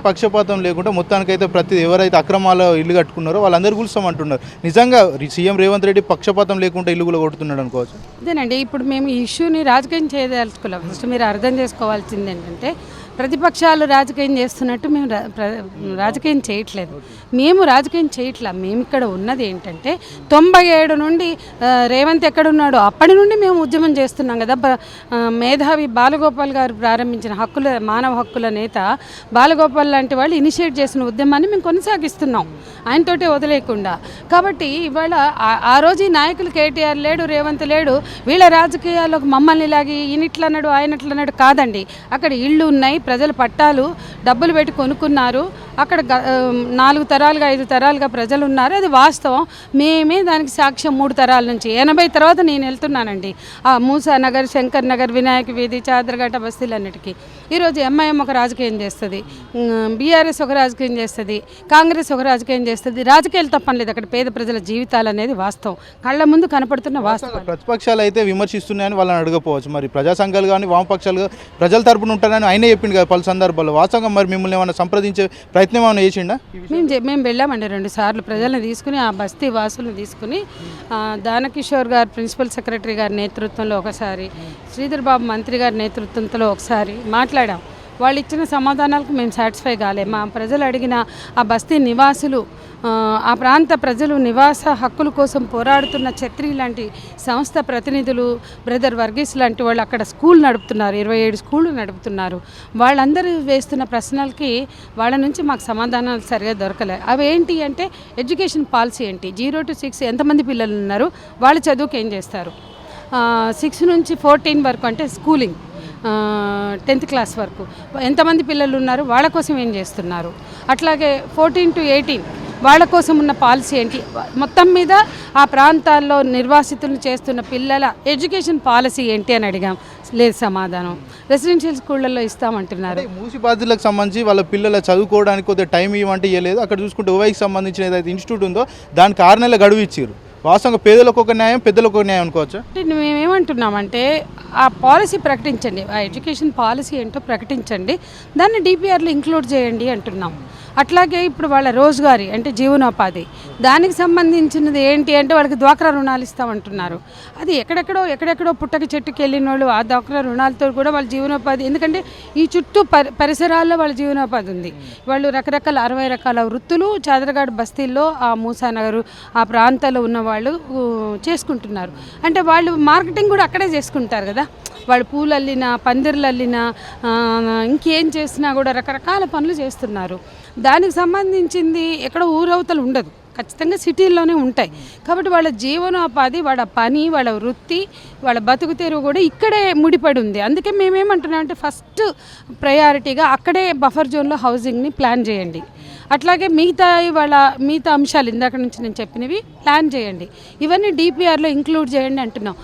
పక్షపాతం లేకుండా మొత్తానికైతే ప్రతి ఎవరైతే అక్రమాల ఇల్లు కట్టుకున్నారో వాళ్ళందరూ కూల్స్తామంటున్నారు. నిజంగా సీఎం రేవంత్ రెడ్డి పక్షపాతం లేకుండా ఇల్లు కూడా కొడుతున్నాడు అనుకోవచ్చు. అదేనండి, ఇప్పుడు మేము ఈ ఇష్యూని రాజకీయం చేయదలుచుకోవాలి. ఫస్ట్ మీరు అర్థం చేసుకోవాల్సింది ఏంటంటే ప్రతిపక్షాలు రాజకీయం చేస్తున్నట్టు మేము రాజకీయం చేయట్లేదు. మేము రాజకీయం చేయట్లా. మేము ఇక్కడ ఉన్నది ఏంటంటే 97 నుండి రేవంత్ ఎక్కడున్నాడో అప్పటి నుండి మేము ఉద్యమం చేస్తున్నాం కదా. మేధావి బాలగోపాల్ గారు ప్రారంభించిన మానవ హక్కుల నేత బాలగోపాల్ లాంటి వాళ్ళు ఇనిషియేట్ చేసిన ఉద్యమాన్ని మేము కొనసాగిస్తున్నాం ఆయనతోటే వదిలేయకుండా. కాబట్టి ఇవాళ ఆ రోజు ఈ నాయకులు కేటీఆర్ లేడు, రేవంత్ లేడు, వీళ్ళ రాజకీయాల్లోకి మమ్మల్ని లాగి ఈయనట్లన్నాడు ఆయనట్లన్నాడు కాదండి. అక్కడ ఇళ్ళు ఉన్నాయి, ప్రజలు పట్టాలు డబ్బులు పెట్టి కొనుక్కున్నారు, అక్కడ 4 తరాలుగా 5 తరాలుగా ప్రజలు ఉన్నారు. అది వాస్తవం. మేమే దానికి సాక్ష్యం 3 తరాల నుంచి. 80 తర్వాత నేను వెళ్తున్నానండి ఆ మూసానగర్, శంకర్ నగర్, వినాయక వీధి, చాదరగట్ట బస్తీలన్నిటికీ. ఈరోజు ఎంఐఎం ఒక రాజకీయం చేస్తుంది, బీఆర్ఎస్ ఒక రాజకీయం చేస్తుంది, కాంగ్రెస్ ఒక రాజకీయం చేస్తుంది. రాజకీయాలు తప్పనిలేదు, అక్కడ పేద ప్రజల జీవితాలు అనేది వాస్తవం, కళ్ళ ముందు కనపడుతున్న వాస్తవం. ప్రతిపక్షాలు అయితే విమర్శిస్తున్నాయని వాళ్ళని అడగపోవచ్చు. మరి ప్రజా సంఘాలు కానీ వామపక్షాలు ప్రజల తరపున ఉంటారని ఆయనే చెప్పింది కదా పలు సందర్భాల్లో. వాస్తవంగా మరి మిమ్మల్ని ఏమైనా సంప్రదించే ప్రయత్నం ఏమైనా చేసిండా? మేము వెళ్ళామండి 2 సార్లు. ప్రజలను తీసుకుని, ఆ బస్తీ వాసులను తీసుకుని, దానకిషోర్ గారు ప్రిన్సిపల్ సెక్రటరీ గారి నేతృత్వంలో ఒకసారి, శ్రీధర్ బాబు మంత్రి గారి నేతృత్వంలో ఒకసారి మాట్లాడాం. వాళ్ళు ఇచ్చిన సమాధానాలకు మేము సాటిస్ఫై కాలే. మా ప్రజలు అడిగిన ఆ బస్తీ నివాసులు, ఆ ప్రాంత ప్రజలు నివాస హక్కుల కోసం పోరాడుతున్న ఛత్రి లాంటి సంస్థ ప్రతినిధులు, బ్రదర్ వర్గీస్ లాంటి వాళ్ళు అక్కడ స్కూల్ నడుపుతున్నారు, 27 స్కూళ్ళు నడుపుతున్నారు. వాళ్ళందరూ వేస్తున్న ప్రశ్నలకి వాళ్ళ నుంచి మాకు సమాధానాలు సరిగా దొరకలేదు. అవి ఏంటి అంటే ఎడ్యుకేషన్ పాలసీ ఏంటి, 0 to 6 ఎంతమంది పిల్లలు ఉన్నారు, వాళ్ళ చదువుకి ఏం చేస్తారు, 6 నుంచి 14 వరకు అంటే స్కూలింగ్, 10th క్లాస్ వరకు ఎంతమంది పిల్లలు ఉన్నారు, వాళ్ళ కోసం ఏం చేస్తున్నారు, అట్లాగే 14 to 18 వాళ్ళ కోసం ఉన్న పాలసీ ఏంటి, మొత్తం మీద ఆ ప్రాంతాల్లో నిర్వాసితులను చేస్తున్న పిల్లల ఎడ్యుకేషన్ పాలసీ ఏంటి అని అడిగాం. లేదు సమాధానం. రెసిడెన్షియల్ స్కూళ్ళల్లో ఇస్తామంటున్నారు. మూసి బాధితులకు సంబంధించి వాళ్ళ పిల్లల చదువుకోవడానికి కొద్దిగా టైం ఇవ్వమంటే ఇవ్వలేదు. అక్కడ చూసుకుంటే ఓవైకి సంబంధించిన ఏదైతే ఇన్స్టిట్యూట్ ఉందో దానికి 6 నెలల గడువు ఇచ్చారు. వాస్తవంగా పేదలకు ఒక న్యాయం, పెద్దలకు ఒక న్యాయం అనుకోవచ్చు. మేమేమంటున్నామంటే ఆ పాలసీ ప్రకటించండి, ఆ ఎడ్యుకేషన్ పాలసీ ఏంటో ప్రకటించండి, దాన్ని డిపిఆర్లో ఇంక్లూడ్ చేయండి అంటున్నాం. అట్లాగే ఇప్పుడు వాళ్ళ రోజుగారీ అంటే జీవనోపాధి, దానికి సంబంధించినది ఏంటి అంటే వాళ్ళకి డ్వాక్రా రుణాలు ఇస్తామంటున్నారు. అది ఎక్కడెక్కడో పుట్టక చెట్టుకి వెళ్ళిన వాళ్ళు ఆ డ్వాక్రా రుణాలతో కూడా వాళ్ళ జీవనోపాధి, ఎందుకంటే ఈ చుట్టూ పరిసరాల్లో వాళ్ళ జీవనోపాధి ఉంది. వాళ్ళు రకరకాల 60 రకాల వృత్తులు చాదరగాడ్ బస్తీల్లో, ఆ మూసానగరు ఆ ప్రాంతాల్లో ఉన్న వాళ్ళు చేసుకుంటున్నారు. అంటే వాళ్ళు మార్కెటింగ్ కూడా అక్కడే చేసుకుంటారు కదా. వాళ్ళు పూలు అల్లినా, పందిర్లు అల్లినా, ఇంకేం చేసినా కూడా రకరకాల పనులు చేస్తున్నారు. దానికి సంబంధించింది ఎక్కడ ఊరవతలు ఉండదు, ఖచ్చితంగా సిటీల్లోనే ఉంటాయి. కాబట్టి వాళ్ళ జీవనోపాధి, వాళ్ళ పని, వాళ్ళ వృత్తి, వాళ్ళ బతుకు తెరువు కూడా ఇక్కడే ముడిపడి ఉంది. అందుకే మేమేమంటున్నాం అంటే ఫస్ట్ ప్రయారిటీగా అక్కడే బఫర్ జోన్లో హౌసింగ్ని ప్లాన్ చేయండి. అట్లాగే మిగతా అంశాలు ఇందాక నుంచి నేను చెప్పినవి ప్లాన్ చేయండి, ఇవన్నీ డిపిఆర్లో ఇంక్లూడ్ చేయండి అంటున్నాం.